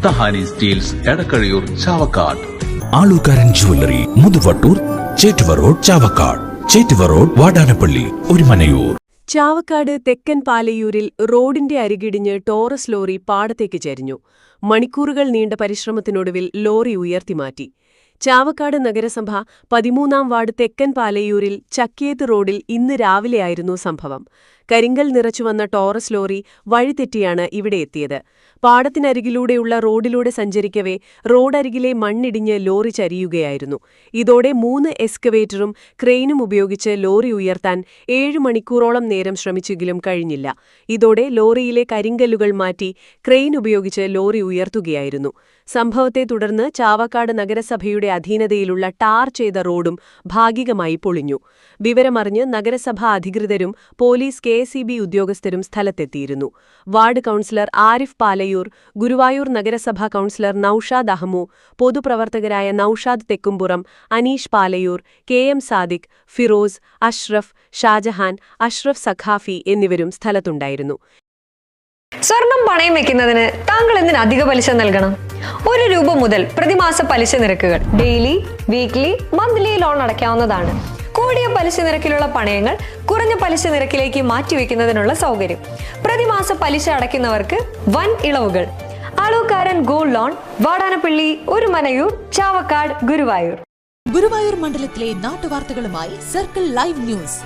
തഹാനി steels Edakkazhiyur Chavakkad. Alukkaran jewellery Muthuvattur, Chettuva road Chavakkad, Chettuva road Vadanappally, Orumanayur. Chavakkad തെക്കൻ പാലയൂരിൽ റോഡിന്റെ അരികിടിഞ്ഞ് ടോറസ് ലോറി പാടത്തേക്ക് ചരിഞ്ഞു. മണിക്കൂറുകൾ നീണ്ട പരിശ്രമത്തിനൊടുവിൽ ലോറി ഉയർത്തിമാറ്റി. ചാവക്കാട് നഗരസഭ 13-ാം വാർഡ് തെക്കൻ പാലയൂരിൽ ചക്കിയേത്ത് റോഡിൽ ഇന്ന് രാവിലെയായിരുന്നു സംഭവം. കരിങ്കൽ നിറച്ചുവന്ന ടോറസ് ലോറി വഴിതെറ്റിയാണ് ഇവിടെ എത്തിയത്. പാടത്തിനരികിലൂടെയുള്ള റോഡിലൂടെ സഞ്ചരിക്കവേ റോഡരികിലെ മണ്ണിടിഞ്ഞ് ലോറി ചരിയുകയായിരുന്നു. ഇതോടെ 3 എക്സ്കവേറ്ററും ക്രെയിനും ഉപയോഗിച്ച് ലോറി ഉയർത്താൻ 7 മണിക്കൂറോളം നേരം ശ്രമിച്ചെങ്കിലും കഴിഞ്ഞില്ല. ഇതോടെ ലോറിയിലെ കരിങ്കല്ലുകൾ മാറ്റി ക്രെയിൻ ഉപയോഗിച്ച് ലോറി ഉയർത്തുകയായിരുന്നു. സംഭവത്തെ തുടർന്ന് ചാവക്കാട് നഗരസഭയുടെ അധീനതയിലുള്ള ടാർ ചെയ്ത റോഡും ഭാഗികമായി പൊളിഞ്ഞു. വിവരമറിഞ്ഞ് നഗരസഭാ അധികൃതരും പോലീസ്, KSEB ഉദ്യോഗസ്ഥരും സ്ഥലത്തെത്തിയിരുന്നു. വാർഡ് കൗൺസിലർ ആരിഫ് പാലയൂർ, ഗുരുവായൂർ നഗരസഭാ കൗൺസിലർ നൌഷാദ് അഹമ്മു, പൊതുപ്രവർത്തകരായ നൌഷാദ് തെക്കുംപുറം, അനീഷ് പാലയൂർ, KM സാദിഖ്, ഫിറോസ്, അഷ്റഫ്, ഷാജഹാൻ, അഷ്റഫ് സഖാഫി എന്നിവരും സ്ഥലത്തുണ്ടായിരുന്നു. സ്വർണം പണയം വെക്കുന്നതിന് താങ്കൾ എന്തിന് അധിക പലിശ നൽകണം? 1 രൂപ മുതൽ പ്രതിമാസ പലിശ നിരക്കുകൾ ഡെയിലി, വീക്ക്ലി, മന്ത്ലി ലോൺ അടയ്ക്കാവുന്നതാണ്. കൂടിയ പലിശ നിരക്കിലുള്ള പണയങ്ങൾ കുറഞ്ഞ പലിശ നിരക്കിലേക്ക് മാറ്റിവെക്കുന്നതിനുള്ള സൗകര്യം. പ്രതിമാസ പലിശ അടയ്ക്കുന്നവർക്ക് വൻ ഇളവുകൾ. Alukkaran gold loan, Vadanappally, Orumanayur, Chavakkad, Guruvayur. ഗുരുവായൂർ മണ്ഡലത്തിലെ നാട്ടുവാർത്തകളുമായി സർക്കിൾ ലൈവ് ന്യൂസ്.